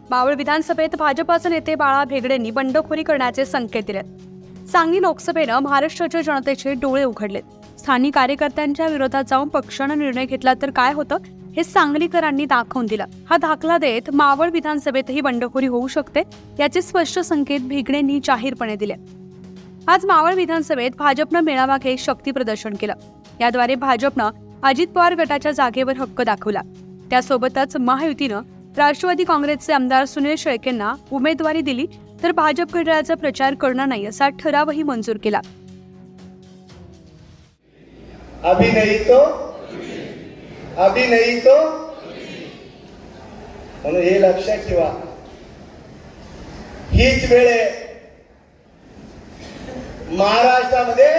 मावळ विधानसभेत भाजपाचे नेते बाळा भेगडेंनी बंडखोरी करण्याचे संकेत दिलेत। सांगली लोकसभेनं महाराष्ट्राच्या जनतेचे डोळे उघडलेत। स्थानिक कार्यकर्त्यांच्या विरोधात जाऊन पक्षाने निर्णय घेतला तर काय होतं हे सांगलीकरांनी दाखवून दिलं। हा दाखला देत मावळ विधानसभेतही बंडखोरी होऊ शकते याचे स्पष्ट संकेत भेगडेंनी जाहीरपणे दिले। आज मावळ विधानसभेत भाजपनं मेळावा घेत शक्ती प्रदर्शन केलं। याद्वारे भाजपनं अजित पवार गटाच्या जागेवर हक्क दाखवला। त्यासोबतच महायुतीनं राष्ट्रवादी काँग्रेसचे आमदार सुनील शेळकेंना उमेदवारी दिली तर भाजप घड्याळाचा प्रचार करणार नाही असा ठरावही मंजूर केला। अभी नहीं तो म्हणून हे लक्षात ठेवा। हीच वेळ आहे महाराष्ट्रामध्ये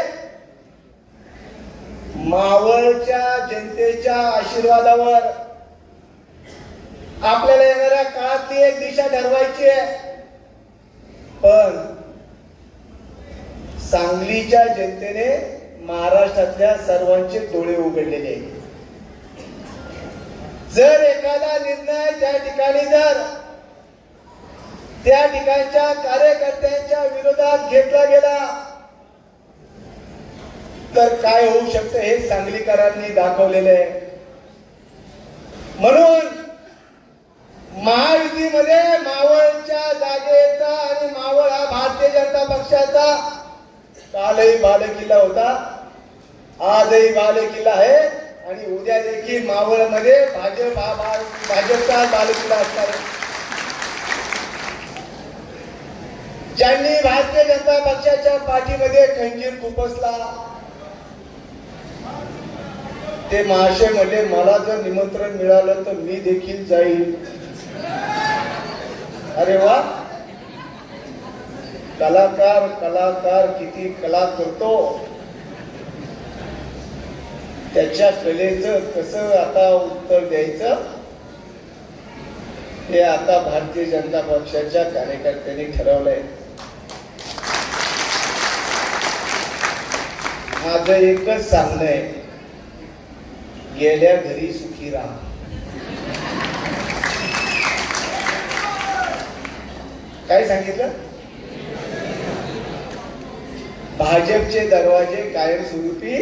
मावळच्या जनतेच्या आशीर्वादावर आपल्याला येणाऱ्या काळातली एक दिशा ठरवायची आहे। पण सांगलीच्या जनतेने महाराष्ट्रातल्या सर्वांचे डोळे उघडलेले आहेत। जर एखादा निर्णय त्या ठिकाणी जर त्या ठिकाणच्या कार्यकर्त्यांच्या विरोधात घेतला गेला तर काय होऊ शकतं हे सांगलीकरांनी दाखवलेले आहे। म्हणून महायुतीमध्ये मावळच्या जागेचा आणि मावळ हा भारतीय जनता पक्षाचा कालही बालेकिल्ला होता, आजही बालेकिल्ला आहे आणि उद्या देखील मावळमध्ये भाजपचा बालेकिल्ला असणार आहे। ज्यांनी भारतीय जनता पक्षाच्या पाठीमध्ये खंजीर खुपसला ते महाशय म्हणजे मला जर निमंत्रण मिळालं तर मी देखील जाईल। अरे वा, कलाकार किती कला करतो, त्याच्या कलेचं कसं आता उत्तर द्यायचं हे आता भारतीय जनता पक्षाच्या कार्यकर्त्यांनी ठरवलंय। माझं एकच सांगणं आहे, गेल्या घरी सुखी राहा। काय सांगितलं? भाजपचे दरवाजे कायमस्वरूपी